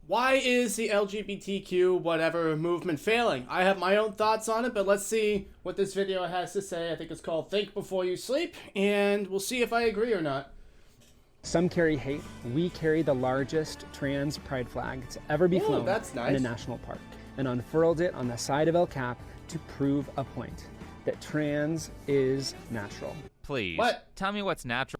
Why is the LGBTQ whatever movement failing? I have my own thoughts on it, but let's see what this video has to say. I think it's called Think Before You Sleep, and we'll see if I agree or not. Some carry hate. We carry the largest trans pride flag to ever be flown that's nice. in a national park and unfurled it on the side of El Cap to prove a point, that trans is natural. Please, What? tell me what's natural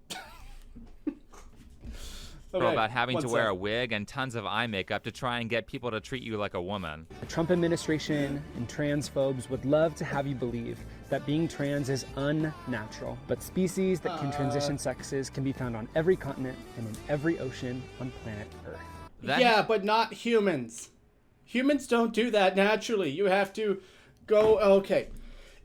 Okay, about having to wear a sec. wig and tons of eye makeup to try and get people to treat you like a woman. The Trump administration and transphobes would love to have you believe that being trans is unnatural, but species that can transition sexes can be found on every continent and in every ocean on planet Earth. Yeah, but not humans. Humans don't do that naturally. You have to go, okay.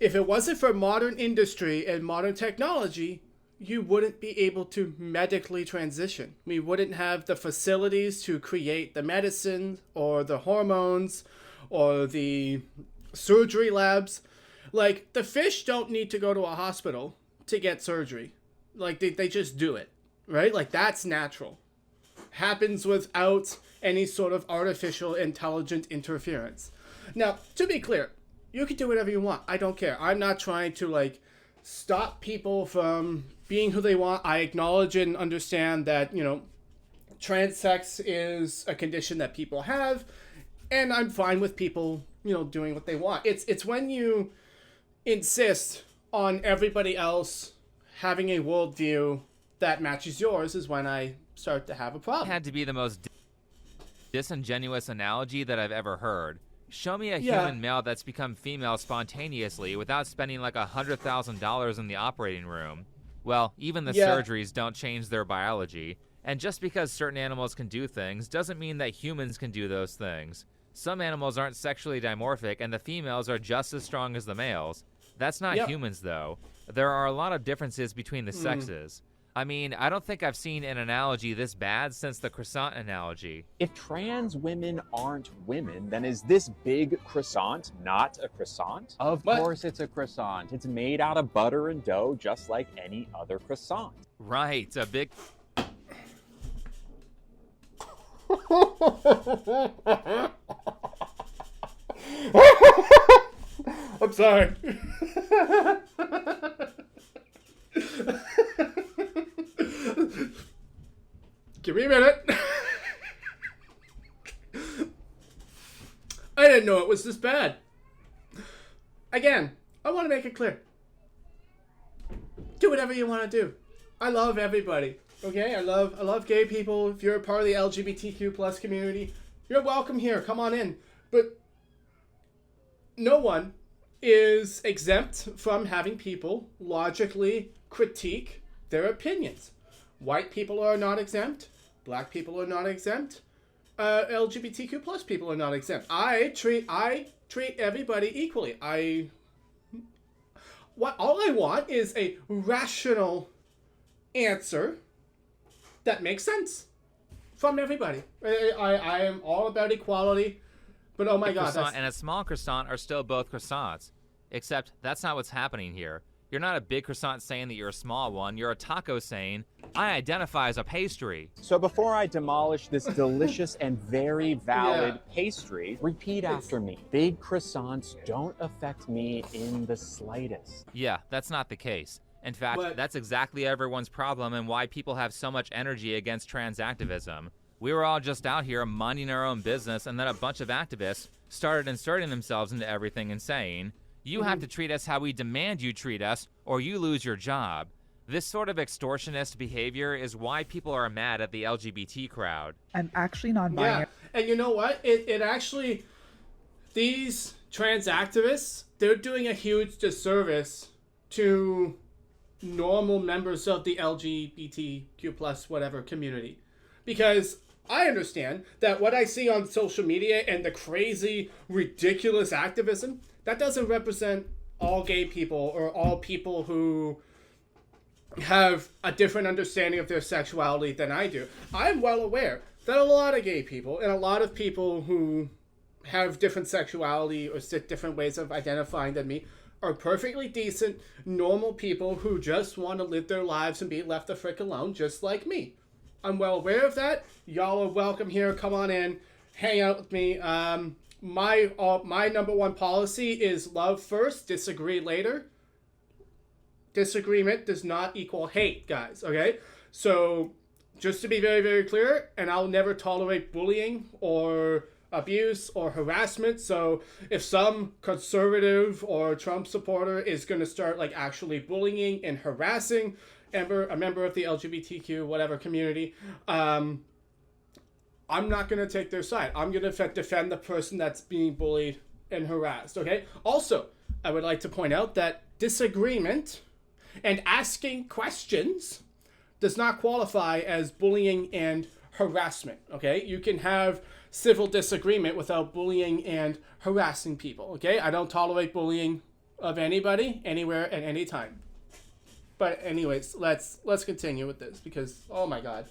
If it wasn't for modern industry and modern technology, you wouldn't be able to medically transition. We wouldn't have the facilities to create the medicine or the hormones or the surgery labs. Like, the fish don't need to go to a hospital to get surgery. Like, they just do it, right? Like, that's natural. Happens without any sort of artificial intelligent interference. Now, to be clear, you can do whatever you want. I don't care. I'm not trying to, like, stop people from being who they want. I acknowledge and understand that, you know, trans sex is a condition that people have, and I'm fine with people, you know, doing what they want. It's when you insist on everybody else having a worldview that matches yours is when I start to have a problem. Had to be the most disingenuous analogy that I've ever heard. Show me a human male that's become female spontaneously without spending like $100,000 in the operating room. Well, even the surgeries don't change their biology. And just because certain animals can do things doesn't mean that humans can do those things. Some animals aren't sexually dimorphic and the females are just as strong as the males. That's not humans though. There are a lot of differences between the sexes. I mean, I don't think I've seen an analogy this bad since the croissant analogy. If trans women aren't women, then is this big croissant not a croissant? Of course it's a croissant. It's made out of butter and dough just like any other croissant. Right, a big... I'm sorry. Give me a minute. I didn't know it was this bad. Again, I want to make it clear. Do whatever you want to do. I love everybody. Okay? I love gay people. If you're a part of the LGBTQ plus community, you're welcome here. Come on in. But no one is exempt from having people logically critique their opinions. White people are not exempt. Black people are not exempt. LGBTQ plus people are not exempt. I treat everybody equally. All I want is a rational answer that makes sense from everybody. I am all about equality, but oh my God. Croissant and a small croissant are still both croissants. Except that's not what's happening here. You're not a big croissant saying that you're a small one. You're a taco saying, I identify as a pastry. So before I demolish this delicious and very valid pastry, repeat after me. Big croissants don't affect me in the slightest. Yeah, that's not the case. In fact, that's exactly everyone's problem and why people have so much energy against trans activism. We were all just out here minding our own business, and then a bunch of activists started inserting themselves into everything and saying, you have to treat us how we demand you treat us, or you lose your job. This sort of extortionist behavior is why people are mad at the LGBT crowd. I'm actually non-binary. Yeah, and you know what? It actually, these trans activists, they're doing a huge disservice to normal members of the LGBTQ plus whatever community. Because I understand that what I see on social media and the crazy, ridiculous activism, that doesn't represent all gay people or all people who have a different understanding of their sexuality than I do. I'm well aware that a lot of gay people and a lot of people who have different sexuality or different ways of identifying than me are perfectly decent, normal people who just want to live their lives and be left the frick alone, just like me. I'm well aware of that. Y'all are welcome here. Come on in. hang out with me. My number one policy is love first, disagree later. Disagreement does not equal hate, guys. Okay, so just to be very, very clear, and I'll never tolerate bullying or abuse or harassment. So if some conservative or Trump supporter is going to start like actually bullying and harassing a member of the LGBTQ whatever community, I'm not going to take their side. I'm going to defend the person that's being bullied and harassed. Okay. Also, I would like to point out that disagreement and asking questions does not qualify as bullying and harassment. Okay. You can have civil disagreement without bullying and harassing people. Okay. I don't tolerate bullying of anybody, anywhere, at any time. But anyways, let's continue with this because, oh my God.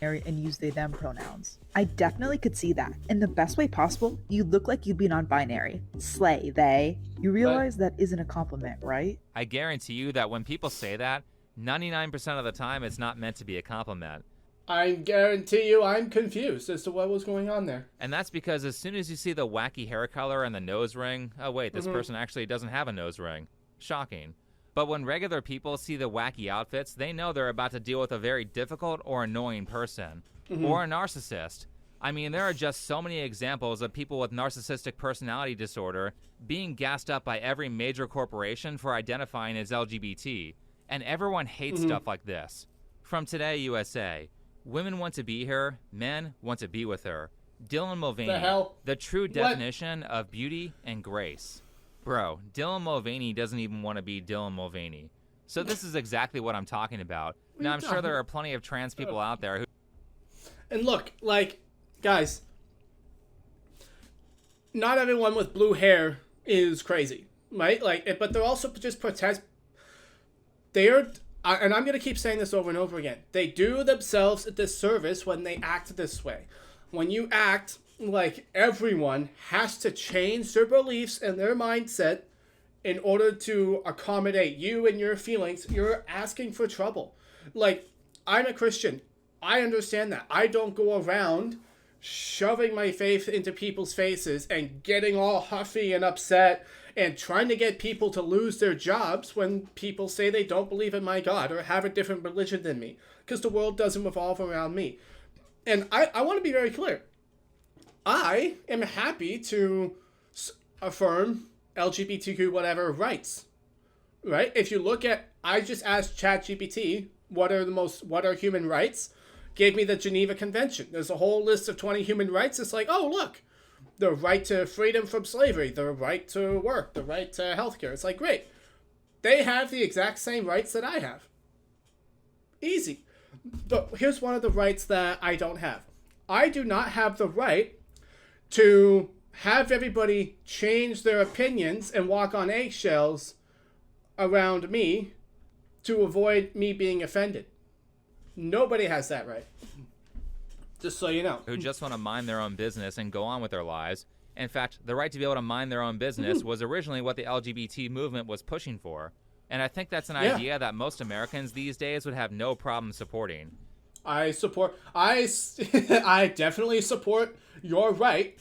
And use they them pronouns. I definitely could see that. In the best way possible, you look like you'd be non-binary. Slay, they. You realize that isn't a compliment, right? I guarantee you that when people say that, 99% of the time it's not meant to be a compliment. I guarantee you I'm confused as to what was going on there. And that's because as soon as you see the wacky hair color and the nose ring, oh wait, this person actually doesn't have a nose ring. Shocking. But when regular people see the wacky outfits, they know they're about to deal with a very difficult or annoying person. Or a narcissist. I mean, there are just so many examples of people with narcissistic personality disorder being gassed up by every major corporation for identifying as LGBT. And everyone hates stuff like this. From Today USA, women want to be her, men want to be with her. Dylan Mulvaney, the true definition of beauty and grace. Bro, Dylan Mulvaney doesn't even want to be Dylan Mulvaney. So this is exactly what I'm talking about. Now, I'm sure there are plenty of trans people out there who... And look, like, guys, not everyone with blue hair is crazy, right? Like, but they're also just protest... They're... And I'm going to keep saying this over and over again. They do themselves a disservice when they act this way. When you act like everyone has to change their beliefs and their mindset in order to accommodate you and your feelings, you're asking for trouble. Like, I'm a Christian. I understand that. I don't go around shoving my faith into people's faces and getting all huffy and upset and trying to get people to lose their jobs when people say they don't believe in my God or have a different religion than me, because the world doesn't revolve around me. And I want to be very clear. I am happy to affirm LGBTQ whatever rights, right? If you look at, I just asked ChatGPT, what are human rights? Gave me the Geneva Convention. There's a whole list of 20 human rights. It's like, oh, look, the right to freedom from slavery, the right to work, the right to healthcare. It's like, great. They have the exact same rights that I have. Easy. Here's one of the rights that I don't have. I do not have the right to have everybody change their opinions and walk on eggshells around me to avoid me being offended. Nobody has that right. Just so you know. Who just want to mind their own business and go on with their lives. In fact, the right to be able to mind their own business was originally what the LGBT movement was pushing for. And I think that's an idea that most Americans these days would have no problem supporting. I definitely support your right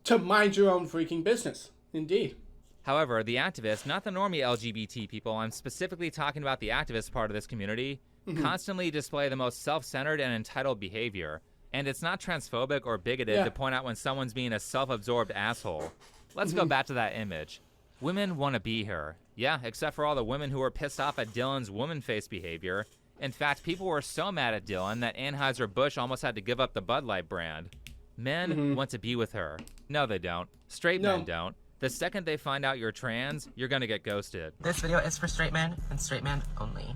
to mind your own freaking business. Indeed. However, the activists, not the normie LGBT people, I'm specifically talking about the activist part of this community, constantly display the most self-centered and entitled behavior. And it's not transphobic or bigoted to point out when someone's being a self-absorbed asshole. Let's go back to that image. Women want to be her. Yeah, except for all the women who were pissed off at Dylan's woman face behavior. In fact, people were so mad at Dylan that Anheuser-Busch almost had to give up the Bud Light brand. Men want to be with her. No, they don't. Straight men don't. The second they find out you're trans, you're gonna get ghosted. This video is for straight men and straight men only.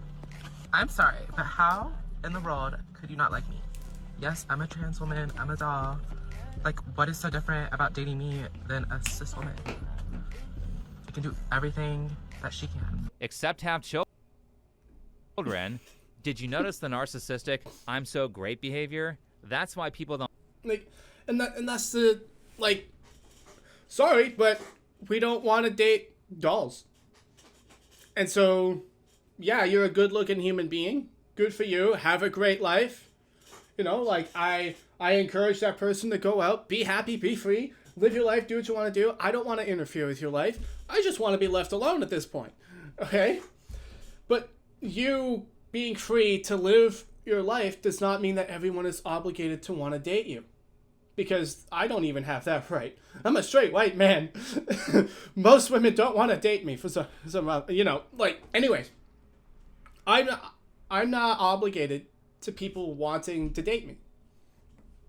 I'm sorry, but how in the world could you not like me? Yes, I'm a trans woman, I'm a doll. Like, what is so different about dating me than a cis woman? I can do everything that she can. Except have children. Did you notice the narcissistic, I'm so great behavior? That's why people don't... Like, and that's the, like, sorry, but we don't want to date dolls. And so, yeah, you're a good-looking human being. Good for you. Have a great life. You know, like I encourage that person to go out, be happy, be free, live your life, do what you want to do. I don't want to interfere with your life. I just want to be left alone at this point. Okay? But you being free to live your life does not mean that everyone is obligated to want to date you. Because I don't even have that right. I'm a straight white man. Most women don't want to date me for some anyways. I'm not obligated to people wanting to date me.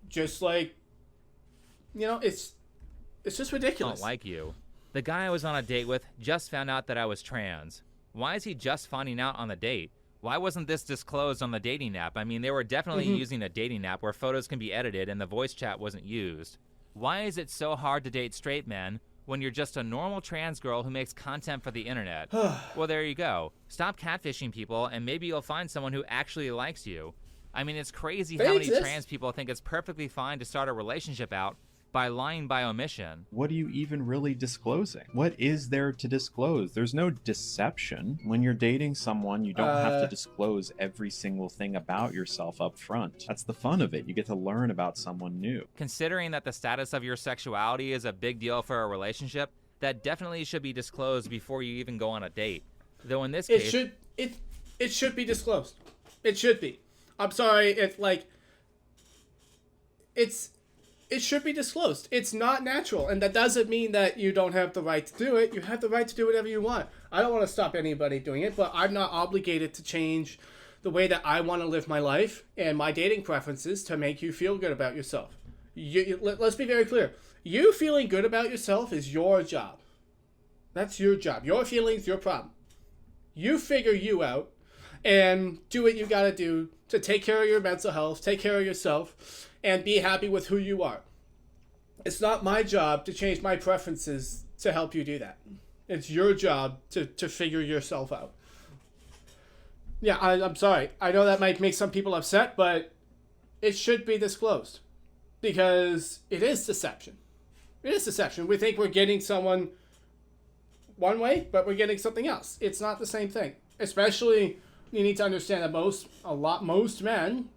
Just like, it's just ridiculous. I don't like you. The guy I was on a date with just found out that I was trans. Why is he just finding out on the date? Why wasn't this disclosed on the dating app? I mean, they were definitely using a dating app where photos can be edited and the voice chat wasn't used. Why is it so hard to date straight men when you're just a normal trans girl who makes content for the internet? Well, there you go. Stop catfishing people and maybe you'll find someone who actually likes you. I mean, it's crazy how many trans people think it's perfectly fine to start a relationship out by lying by omission. What are you even really disclosing? What is there to disclose? There's no deception. When you're dating someone, you don't have to disclose every single thing about yourself up front. That's the fun of it. You get to learn about someone new. Considering that the status of your sexuality is a big deal for a relationship, that definitely should be disclosed before you even go on a date. Though in this case... It should be disclosed. It should be. I'm sorry, it should be disclosed. It's not natural, and that doesn't mean that you don't have the right to do it. You have the right to do whatever you want. I don't want to stop anybody doing it, but I'm not obligated to change the way that I want to live my life and my dating preferences to make you feel good about yourself. Let's be very clear. You feeling good about yourself is your job. That's your job. Your feelings, your problem. You figure you out and do what you got to do to take care of your mental health, take care of yourself, and be happy with who you are. It's not my job to change my preferences to help you do that. It's your job to figure yourself out. Yeah, I'm sorry. I know that might make some people upset, but it should be disclosed. Because it is deception. It is deception. We think we're getting someone one way, but we're getting something else. It's not the same thing. Especially, you need to understand that most men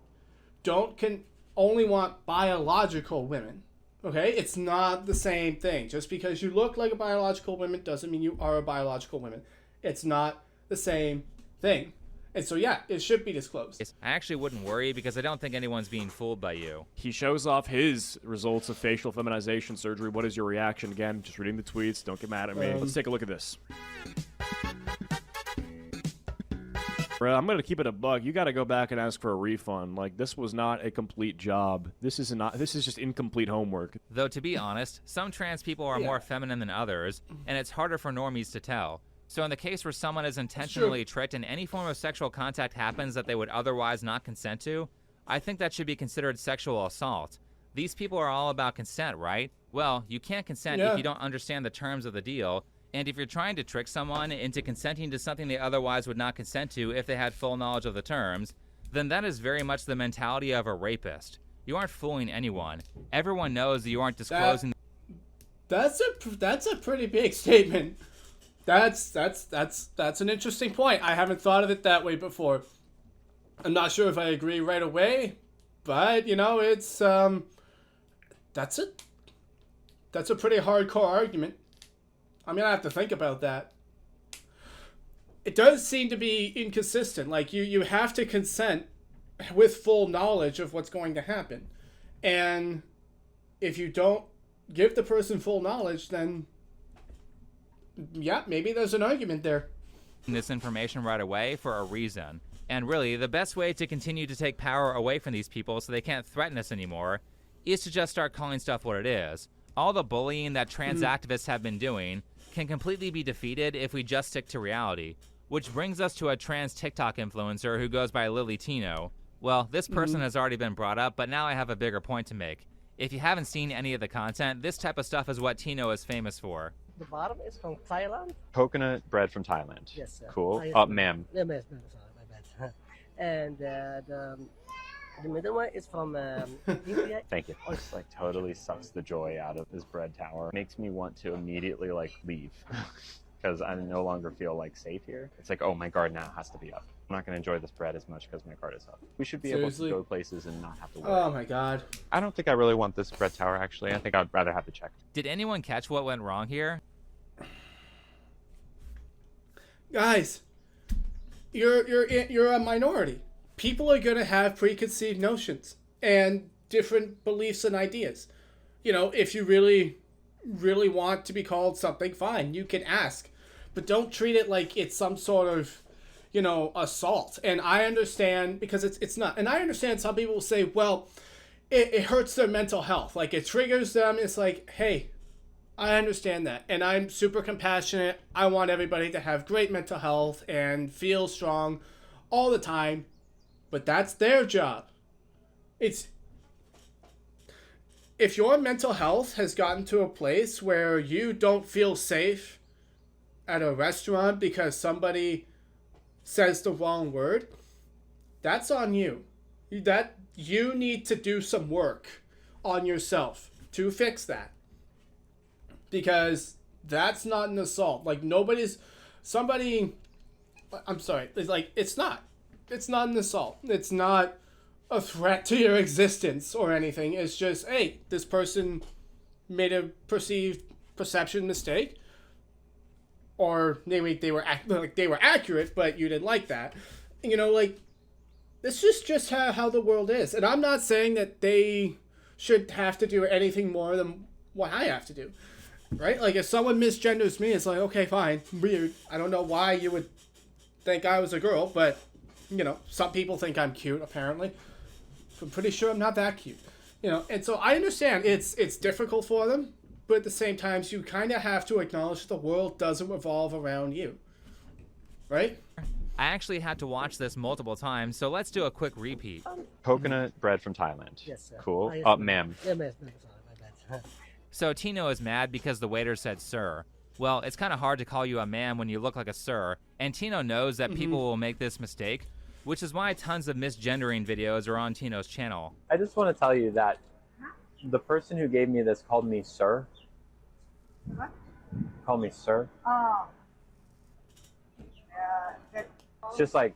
can only want biological women. Okay? It's not the same thing. Just because you look like a biological woman doesn't mean you are a biological woman. It's not the same thing. And so, yeah, it should be disclosed. I actually wouldn't worry because I don't think anyone's being fooled by you. He shows off his results of facial feminization surgery. What is your reaction? Again, just reading the tweets. Don't get mad at me. Let's take a look at this. Bro, I'm going to keep it a buck. You got to go back and ask for a refund. Like, this was not a complete job. This is just incomplete homework. Though, to be honest, some trans people are more feminine than others, and it's harder for normies to tell. So in the case where someone is intentionally tricked and any form of sexual contact happens that they would otherwise not consent to, I think that should be considered sexual assault. These people are all about consent, right? Well, you can't consent if you don't understand the terms of the deal. And if you're trying to trick someone into consenting to something they otherwise would not consent to if they had full knowledge of the terms, then that is very much the mentality of a rapist. You aren't fooling anyone. Everyone knows that you aren't disclosing. That's a pretty big statement. That's an interesting point. I haven't thought of it that way before. I'm not sure if I agree right away, but it's that's a pretty hardcore argument. I'm gonna have to think about that. It does seem to be inconsistent. Like you have to consent with full knowledge of what's going to happen, and if you don't give the person full knowledge, then yeah, maybe there's an argument there. This information right away for a reason. And really, the best way to continue to take power away from these people so they can't threaten us anymore is to just start calling stuff what it is. All the bullying that trans activists have been doing can completely be defeated if we just stick to reality. Which brings us to a trans TikTok influencer who goes by Lily Tino. Well, this person has already been brought up, but now I have a bigger point to make. If you haven't seen any of the content, this type of stuff is what Tino is famous for. The bottom is from Thailand? Coconut bread from Thailand. Yes, sir. Cool. Ma'am. Yeah, ma'am, sorry, my bad. And the middle one is from India. Thank you. Just totally sucks the joy out of this bread tower. Makes me want to immediately leave. because I no longer feel like safe here. It's like, oh, my guard now has to be up. I'm not going to enjoy this bread as much because my guard is up. We should be Seriously? able to go places and not have to worry. Oh my god. I don't think I really want this bread tower, actually. I think I'd rather have the check. Did anyone catch what went wrong here? Guys, you're a minority. People are gonna have preconceived notions and different beliefs and ideas. You know, if you really want to be called something, fine, you can ask. But don't treat it like it's some sort of, you know, assault. And I understand, because it's not. And I understand some people will say, well, it hurts their mental health. Like, it triggers them. It's like, hey, I understand that. And I'm super compassionate. I want everybody to have great mental health and feel strong all the time. But that's their job. If your mental health has gotten to a place where you don't feel safe at a restaurant because somebody says the wrong word, that's on you. That you need to do some work on yourself to fix that. Because that's not an assault. Like, I'm sorry. It's like, it's not an assault. It's not a threat to your existence or anything. It's just, hey, this person made a perception mistake, or maybe they were accurate, but you didn't like that. You know, like, this is just how the world is. And I'm not saying that they should have to do anything more than what I have to do, right? Like, if someone misgenders me, it's like, okay, fine, weird. I don't know why you would think I was a girl, but, you know, some people think I'm cute, apparently. I'm pretty sure I'm not that cute, you know. And so I understand it's difficult for them, but at the same time, you kind of have to acknowledge that the world doesn't revolve around you, right? I actually had to watch this multiple times, so let's do a quick repeat. Coconut bread from Thailand. Yes, sir. Cool. Yes, Ma'am. Yeah, ma'am. Sorry, my bad. So Tino is mad because the waiter said sir. Well, it's kind of hard to call you a ma'am when you look like a sir, and Tino knows that people will make this mistake, which is why tons of misgendering videos are on Tino's channel. I just want to tell you that the person who gave me this called me sir. What? Called me sir. Oh. It's just like,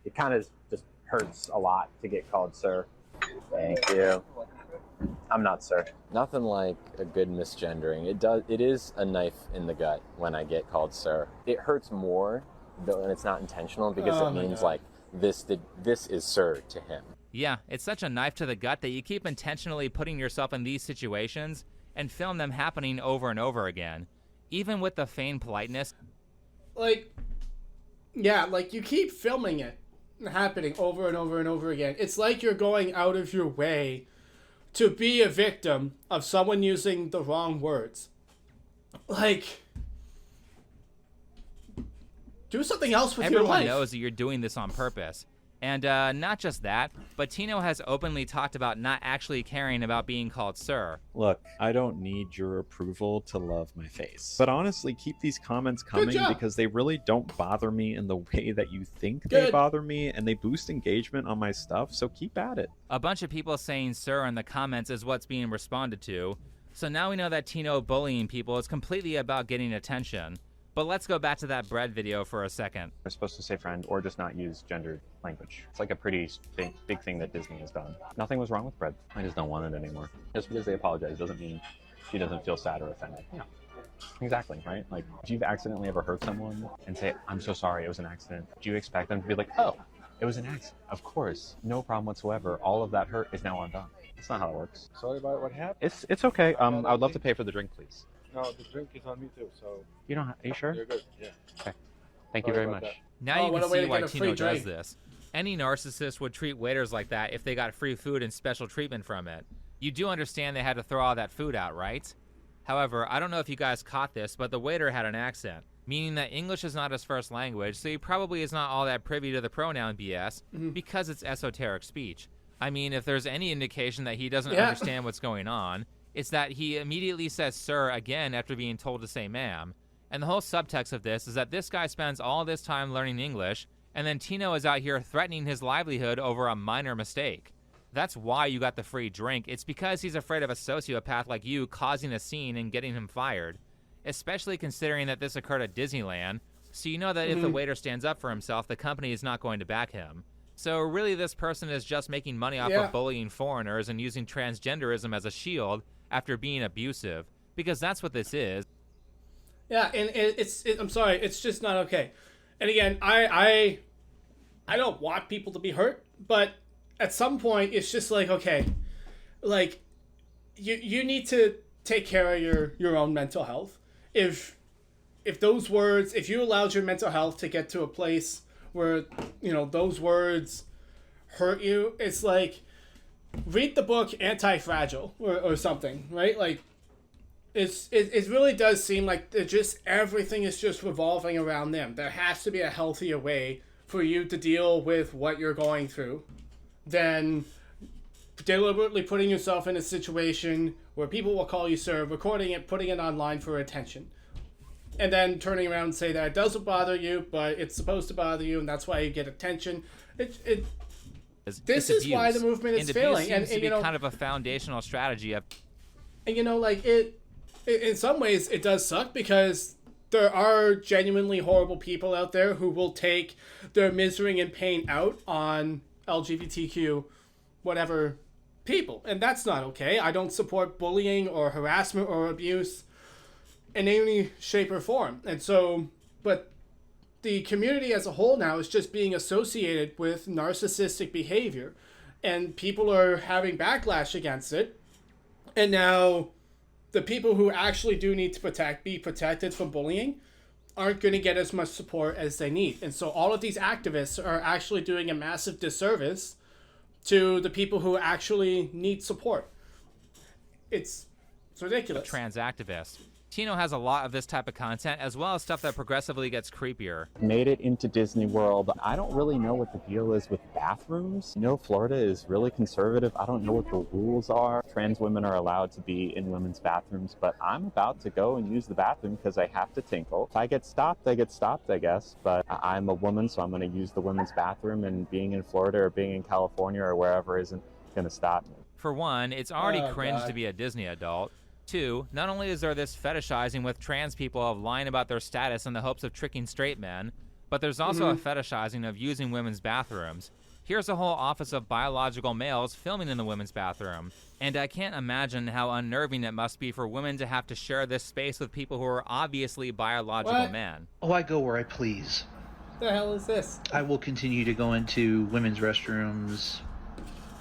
it kind of just hurts a lot to get called sir. Thank you. I'm not sir. Nothing like a good misgendering. It is a knife in the gut when I get called sir. It hurts more when it's not intentional, because it means like this is sir to him. Yeah, it's such a knife to the gut that you keep intentionally putting yourself in these situations and film them happening over and over again. Even with the feigned politeness. Like, yeah, like, you keep filming it happening over and over and over again. It's like you're going out of your way to be a victim of someone using the wrong words. Like, do something else with your life. Everyone knows that you're doing this on purpose. And not just that, but Tino has openly talked about not actually caring about being called sir. Look, I don't need your approval to love my face. But honestly, keep these comments coming, because they really don't bother me in the way that you think they bother me, and they boost engagement on my stuff, so keep at it. A bunch of people saying sir in the comments is what's being responded to. So now we know that Tino bullying people is completely about getting attention. But let's go back to that bread video for a second. We're supposed to say friend or just not use gendered language. It's like a pretty big thing that Disney has done. Nothing was wrong with bread. I just don't want it anymore. Just because they apologize doesn't mean she doesn't feel sad or offended. Yeah, exactly, right? Like, if you've accidentally ever hurt someone and say, I'm so sorry, it was an accident, do you expect them to be like, oh, it was an accident? Of course, no problem whatsoever. All of that hurt is now undone. That's not how it works. Sorry about what happened. It's okay. I would love to pay for the drink, please. No, the drink is on me too, so... You don't have... Are you sure? You're good, yeah. Okay. Thank you very much. Now you can see why Tino does this. Any narcissist would treat waiters like that if they got free food and special treatment from it. You do understand they had to throw all that food out, right? However, I don't know if you guys caught this, but the waiter had an accent, meaning that English is not his first language, so he probably is not all that privy to the pronoun BS because it's esoteric speech. I mean, if there's any indication that he doesn't understand what's going on, it's that he immediately says sir again after being told to say ma'am. And the whole subtext of this is that this guy spends all this time learning English, and then Tino is out here threatening his livelihood over a minor mistake. That's why you got the free drink. It's because he's afraid of a sociopath like you causing a scene and getting him fired. especially considering that this occurred at Disneyland, so you know that if the waiter stands up for himself, the company is not going to back him. So really this person is just making money off of bullying foreigners and using transgenderism as a shield after being abusive, because that's what this is. Yeah, and I'm sorry, it's just not okay. And again, I don't want people to be hurt, but at some point it's just like, okay, like you need to take care of your own mental health. If those words, if you allowed your mental health to get to a place where, you know, those words hurt you, it's like, read the book Anti-Fragile or something, right? Like, it really does seem like everything is just revolving around them. There has to be a healthier way for you to deal with what you're going through than deliberately putting yourself in a situation where people will call you sir, recording it, putting it online for attention, and then turning around and say that it doesn't bother you, but it's supposed to bother you, and that's why you get attention. This is why the movement is failing, and you know, kind of a foundational strategy of. And you know, like in some ways, it does suck because there are genuinely horrible people out there who will take their misery and pain out on LGBTQ, whatever people, and that's not okay. I don't support bullying or harassment or abuse in any shape or form. And so, but the community as a whole now is just being associated with narcissistic behavior, and people are having backlash against it. And now the people who actually do need to be protected from bullying aren't going to get as much support as they need. And so all of these activists are actually doing a massive disservice to the people who actually need support. It's ridiculous. Trans activists. Tino has a lot of this type of content, as well as stuff that progressively gets creepier. Made it into Disney World. I don't really know what the deal is with bathrooms. You know, Florida is really conservative. I don't know what the rules are. Trans women are allowed to be in women's bathrooms, but I'm about to go and use the bathroom because I have to tinkle. If I get stopped, I get stopped, I guess. But I'm a woman, so I'm going to use the women's bathroom, and being in Florida or being in California or wherever isn't going to stop me. For one, it's already cringe to be a Disney adult. Two, not only is there this fetishizing with trans people of lying about their status in the hopes of tricking straight men, but there's also a fetishizing of using women's bathrooms. Here's a whole office of biological males filming in the women's bathroom. And I can't imagine how unnerving it must be for women to have to share this space with people who are obviously biological men. Oh, I go where I please. The hell is this? I will continue to go into women's restrooms,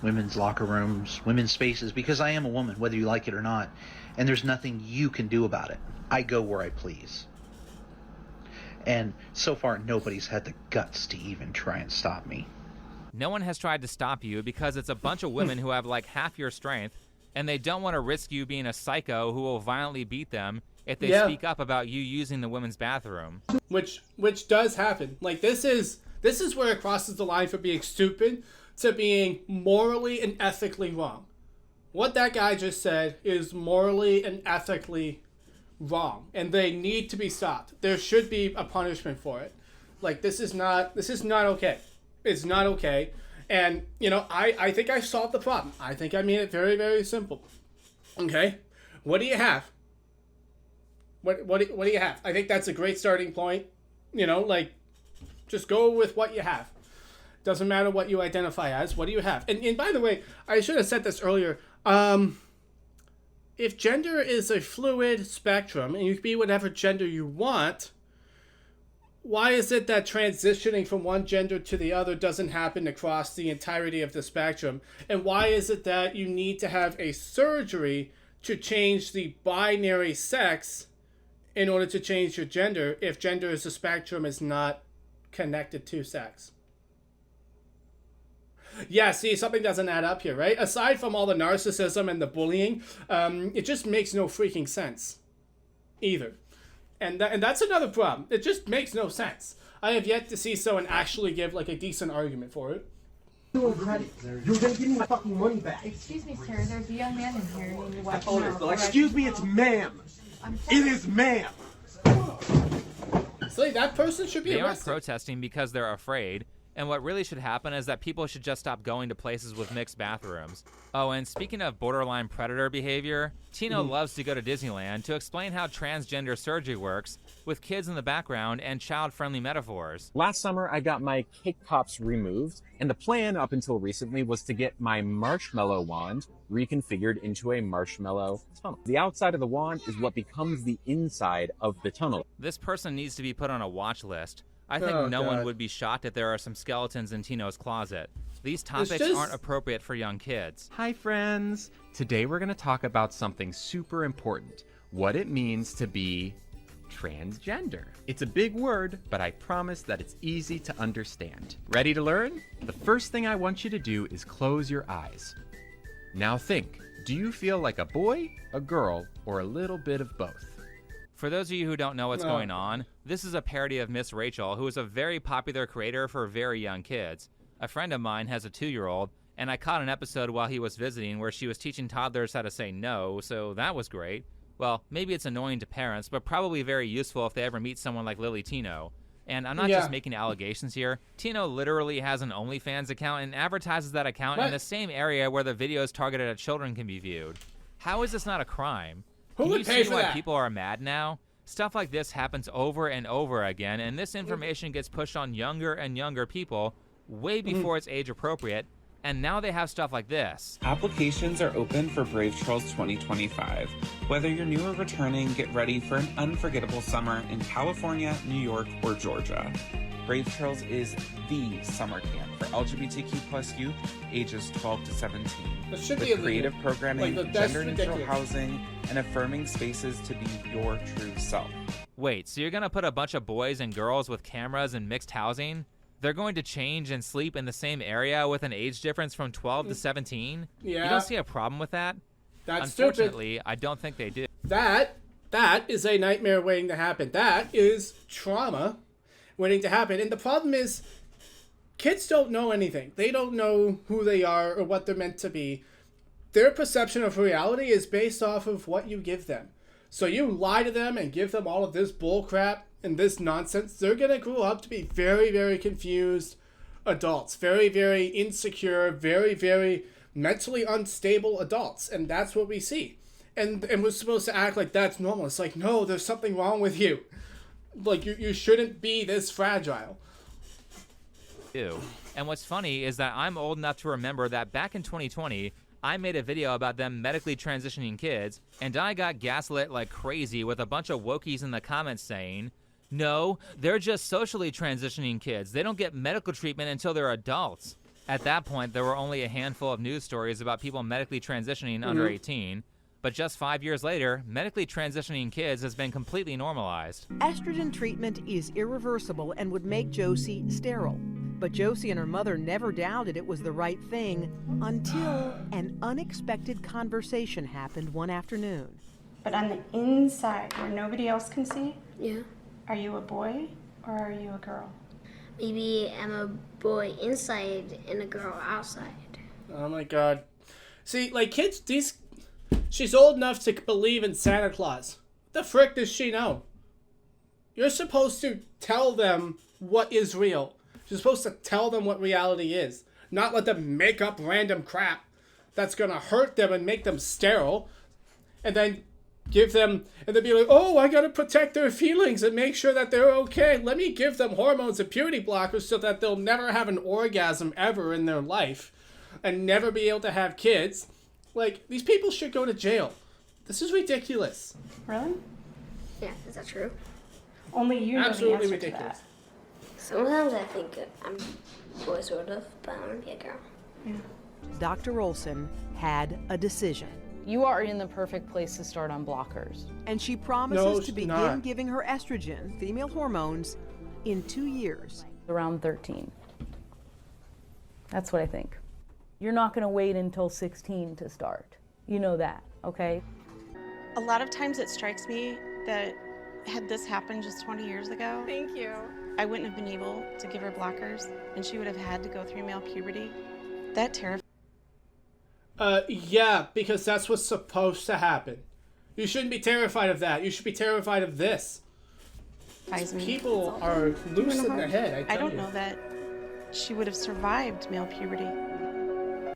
women's locker rooms, women's spaces, because I am a woman, whether you like it or not. And there's nothing you can do about it. I go where I please. And so far, nobody's had the guts to even try and stop me. No one has tried to stop you because it's a bunch of women who have like half your strength, and they don't want to risk you being a psycho who will violently beat them if they speak up about you using the women's bathroom. Which does happen. Like, this is where it crosses the line from being stupid to being morally and ethically wrong. What that guy just said is morally and ethically wrong, and they need to be stopped. There should be a punishment for it. Like, this is not okay. It's not okay. And, you know, I think I solved the problem. I think I made it very, very simple. Okay? What do you have? What do you have? I think that's a great starting point. You know, like, just go with what you have. Doesn't matter what you identify as. What do you have? And by the way, I should have said this earlier. If gender is a fluid spectrum and you can be whatever gender you want, why is it that transitioning from one gender to the other doesn't happen across the entirety of the spectrum? And why is it that you need to have a surgery to change the binary sex in order to change your gender if gender as a spectrum is not connected to sex? Yeah, see, something doesn't add up here, right? Aside from all the narcissism and the bullying, it just makes no freaking sense either. And that's another problem. It just makes no sense. I have yet to see someone actually give, like, a decent argument for it. You're gonna give me my fucking money back. Excuse me, sir. There's a young man in here. You need to watch Oh, him out. no, excuse me, it's ma'am. It is ma'am. See, that person should be They aren't arrested. protesting because they're afraid. And what really should happen is that people should just stop going to places with mixed bathrooms. Oh, and speaking of borderline predator behavior, Tino loves to go to Disneyland to explain how transgender surgery works, with kids in the background and child-friendly metaphors. Last summer, I got my cake pops removed, and the plan up until recently was to get my marshmallow wand reconfigured into a marshmallow tunnel. The outside of the wand is what becomes the inside of the tunnel. This person needs to be put on a watch list. I think no one would be shocked if there are some skeletons in Tino's closet. These topics aren't appropriate for young kids. Hi friends! Today we're going to talk about something super important. What it means to be transgender. It's a big word, but I promise that it's easy to understand. Ready to learn? The first thing I want you to do is close your eyes. Now think, do you feel like a boy, a girl, or a little bit of both? For those of you who don't know what's going on, this is a parody of Miss Rachel, who is a very popular creator for very young kids. A friend of mine has a 2-year-old, and I caught an episode while he was visiting where she was teaching toddlers how to say no, so that was great. Well, maybe it's annoying to parents, but probably very useful if they ever meet someone like Lily Tino. And I'm not just making allegations here. Tino literally has an OnlyFans account and advertises that account in the same area where the videos targeted at children can be viewed. How is this not a crime? Can you see why people are mad now? Stuff like this happens over and over again, and this information gets pushed on younger and younger people way before it's age appropriate, and now they have stuff like this. Applications are open for Brave Trails 2025. Whether you're new or returning, get ready for an unforgettable summer in California, New York, or Georgia. Brave Trails is the summer camp for LGBTQ+ youth ages 12 to 17. With creative programming, gender-neutral housing, and affirming spaces to be your true self. Wait, so you're gonna put a bunch of boys and girls with cameras in mixed housing? They're going to change and sleep in the same area with an age difference from 12 to 17? Yeah. You don't see a problem with that? That's Unfortunately, I don't think they do. That is a nightmare waiting to happen. That is trauma waiting to happen. And the problem is, kids don't know anything. They don't know who they are or what they're meant to be. Their perception of reality is based off of what you give them. So you lie to them and give them all of this bull crap and this nonsense, they're going to grow up to be very, very confused adults. Very, very insecure, very, very mentally unstable adults. And that's what we see. And we're supposed to act like that's normal. It's like, no, there's something wrong with you. Like, you shouldn't be this fragile. And what's funny is that I'm old enough to remember that back in 2020, I made a video about them medically transitioning kids, and I got gaslit like crazy with a bunch of wokies in the comments saying, no, they're just socially transitioning kids. They don't get medical treatment until they're adults. At that point, there were only a handful of news stories about people medically transitioning under 18. But just 5 years later, medically transitioning kids has been completely normalized. Estrogen treatment is irreversible and would make Josie sterile. But Josie and her mother never doubted it was the right thing until an unexpected conversation happened one afternoon. But on the inside, where nobody else can see, Yeah. are you a boy or are you a girl? Maybe I'm a boy inside and a girl outside. Oh my god. See, like, kids, she's old enough to believe in Santa Claus. What the frick does she know? You're supposed to tell them what is real. You're supposed to tell them what reality is. Not let them make up random crap that's gonna hurt them and make them sterile. And then give them, and then be like, oh, I gotta protect their feelings and make sure that they're okay. Let me give them hormones and puberty blockers so that they'll never have an orgasm ever in their life. And never be able to have kids. Like, these people should go to jail. This is ridiculous. Really? Yeah, is that true? Only you know the Absolutely answer ridiculous. to Sometimes I think I'm a boy sort of, but I want to be a girl. Yeah. Dr. Olson had a decision. You are in the perfect place to start on blockers. And she promises No, to she's begin not. giving her estrogen, female hormones, in 2 years. Around 13. That's what I think. You're not going to wait until 16 to start. You know that, okay? A lot of times it strikes me that had this happened just 20 years ago, Thank you. I wouldn't have been able to give her blockers and she would have had to go through male puberty. That terrifies Yeah, because that's what's supposed to happen. You shouldn't be terrified of that. You should be terrified of this. me. People are loose in the head, I I tell don't you. know that she would have survived male puberty.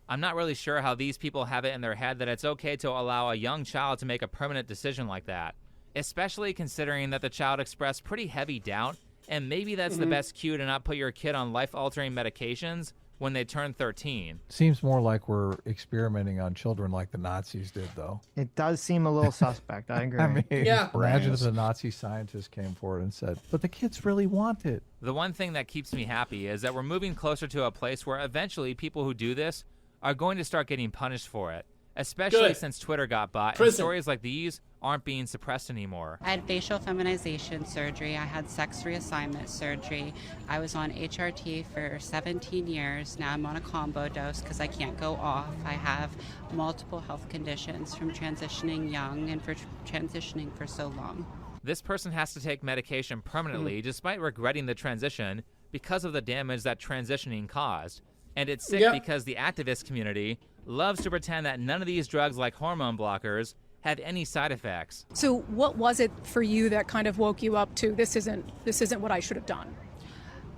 I'm not really sure how these people have it in their head that it's okay to allow a young child to make a permanent decision like that, especially considering that the child expressed pretty heavy doubt, and maybe that's the best cue to not put your kid on life-altering medications when they turn 13. Seems more like we're experimenting on children like the Nazis did, though. It does seem a little suspect. I agree. I mean, Yeah. imagine if the Nazi scientists came forward and said, but the kids really want it. The one thing that keeps me happy is that we're moving closer to a place where eventually people who do this are going to start getting punished for it, especially Good. since Twitter got bought and Prison. stories like these aren't being suppressed anymore. I had facial feminization surgery. I had sex reassignment surgery. I was on HRT for 17 years. Now I'm on a combo dose because I can't go off. I have multiple health conditions from transitioning young and for transitioning for so long. This person has to take medication permanently despite regretting the transition because of the damage that transitioning caused. And it's sick because the activist community loves to pretend that none of these drugs like hormone blockers have any side effects. So what was it for you that kind of woke you up to this isn't what I should have done?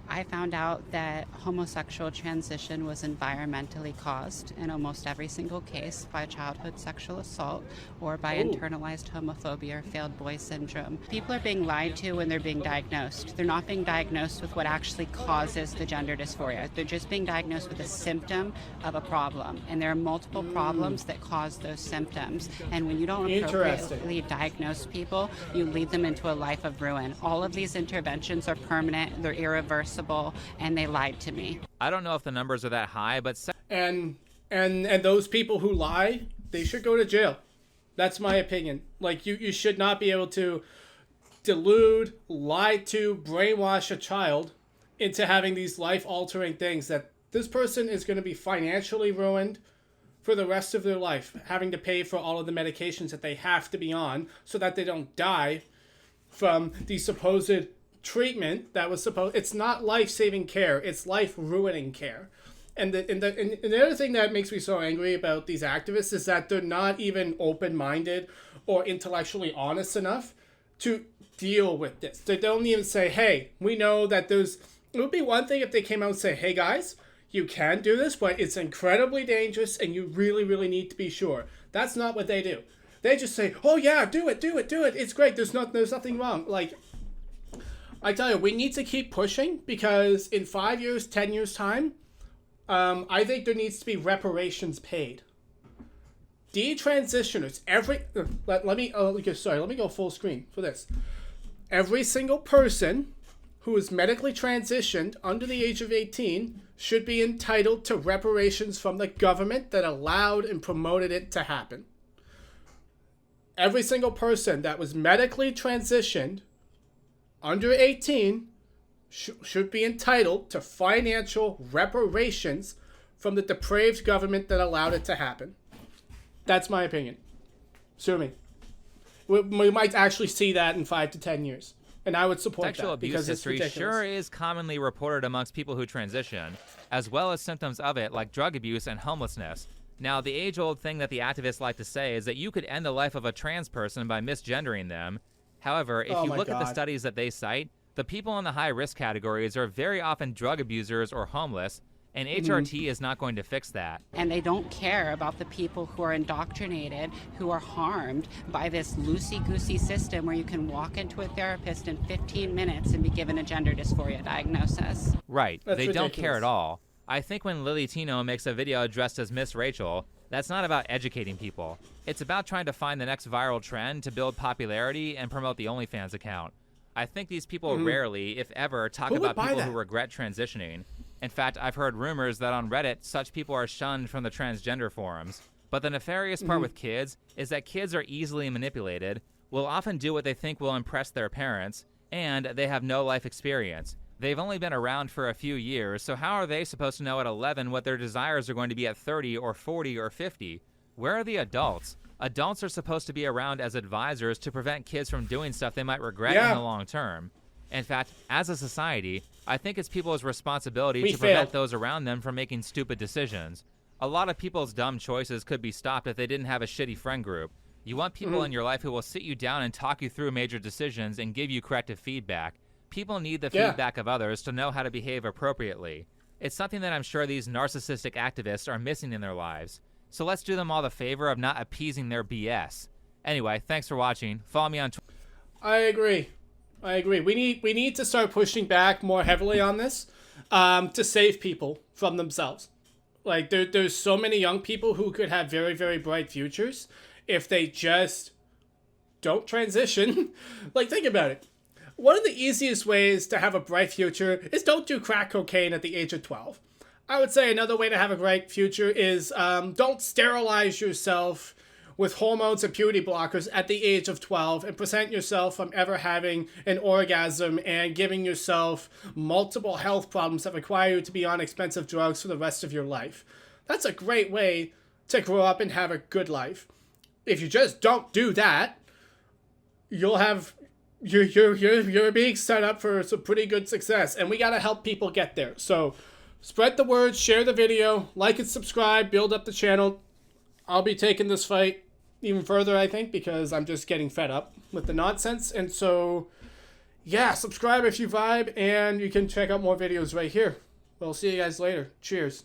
I found out that homosexual transition was environmentally caused in almost every single case by childhood sexual assault or by internalized homophobia or failed boy syndrome. People are being lied to when they're being diagnosed. They're not being diagnosed with what actually causes the gender dysphoria. They're just being diagnosed with a symptom of a problem. And there are multiple problems that cause those symptoms. And when you don't appropriately diagnose people, you lead them into a life of ruin. All of these interventions are permanent, they're irreversible, and they lied to me. I don't know if the numbers are that high, but And those people who lie, they should go to jail. That's my opinion. Like, you should not be able to delude, lie to, brainwash a child into having these life-altering things that this person is going to be financially ruined for the rest of their life, having to pay for all of the medications that they have to be on so that they don't die from the supposed treatment that was supposed. It's not life-saving care, it's life-ruining care. And the other thing that makes me so angry about these activists is that they're not even open-minded or intellectually honest enough to deal with this. They don't even say, hey, we know that there's... It would be one thing if they came out and say, hey guys, you can do this, but it's incredibly dangerous and you really, really need to be sure. That's not what they do. They just say, oh yeah, do it. It's great. There's nothing wrong. Like, I tell you, we need to keep pushing because in 5 years, 10 years time, I think there needs to be reparations paid. Detransitioners, let me go full screen for this. Every single person who is medically transitioned under the age of 18 should be entitled to reparations from the government that allowed and promoted it to happen. Every single person that was medically transitioned under 18 should be entitled to financial reparations from the depraved government that allowed it to happen. That's my opinion. Sue me. We might actually see that in 5 to 10 years. And I would support sexual that abuse because it's history ridiculous. sure is commonly reported amongst people who transition, as well as symptoms of it like drug abuse and homelessness. Now, the age-old thing that the activists like to say is that you could end the life of a trans person by misgendering them. However, if you look at the studies that they cite, the people in the high-risk categories are very often drug abusers or homeless, and HRT is not going to fix that. And they don't care about the people who are indoctrinated, who are harmed by this loosey-goosey system where you can walk into a therapist in 15 minutes and be given a gender dysphoria diagnosis. Right. That's They don't ridiculous. care at all. I think when Lily Tino makes a video dressed as Miss Rachel, that's not about educating people. It's about trying to find the next viral trend to build popularity and promote the OnlyFans account. I think these people rarely, if ever, talk Who would about buy people that? who regret transitioning. In fact, I've heard rumors that on Reddit, such people are shunned from the transgender forums. But the nefarious part with kids is that kids are easily manipulated, will often do what they think will impress their parents, and they have no life experience. They've only been around for a few years, so how are they supposed to know at 11 what their desires are going to be at 30 or 40 or 50? Where are the adults? Adults are supposed to be around as advisors to prevent kids from doing stuff they might regret in the long term. In fact, as a society, I think it's people's responsibility to prevent those around them from making stupid decisions. A lot of people's dumb choices could be stopped if they didn't have a shitty friend group. You want people in your life who will sit you down and talk you through major decisions and give you corrective feedback. People need the feedback of others to know how to behave appropriately. It's something that I'm sure these narcissistic activists are missing in their lives. So let's do them all the favor of not appeasing their BS. Anyway, thanks for watching. Follow me on Twitter. I agree. We need to start pushing back more heavily on this to save people from themselves. Like, there's so many young people who could have very, very bright futures if they just don't transition. Like, think about it. One of the easiest ways to have a bright future is don't do crack cocaine at the age of 12. I would say another way to have a bright future is don't sterilize yourself with hormones and puberty blockers at the age of 12 and prevent yourself from ever having an orgasm and giving yourself multiple health problems that require you to be on expensive drugs for the rest of your life. That's a great way to grow up and have a good life. If you just don't do that, you'll have you're being set up for some pretty good success, and we got to help people get there. So spread the word, share the video, like and subscribe, build up the channel. I'll be taking this fight even further, I think, because I'm just getting fed up with the nonsense. And so, yeah, subscribe if you vibe, and you can check out more videos right here. We'll see you guys later. Cheers.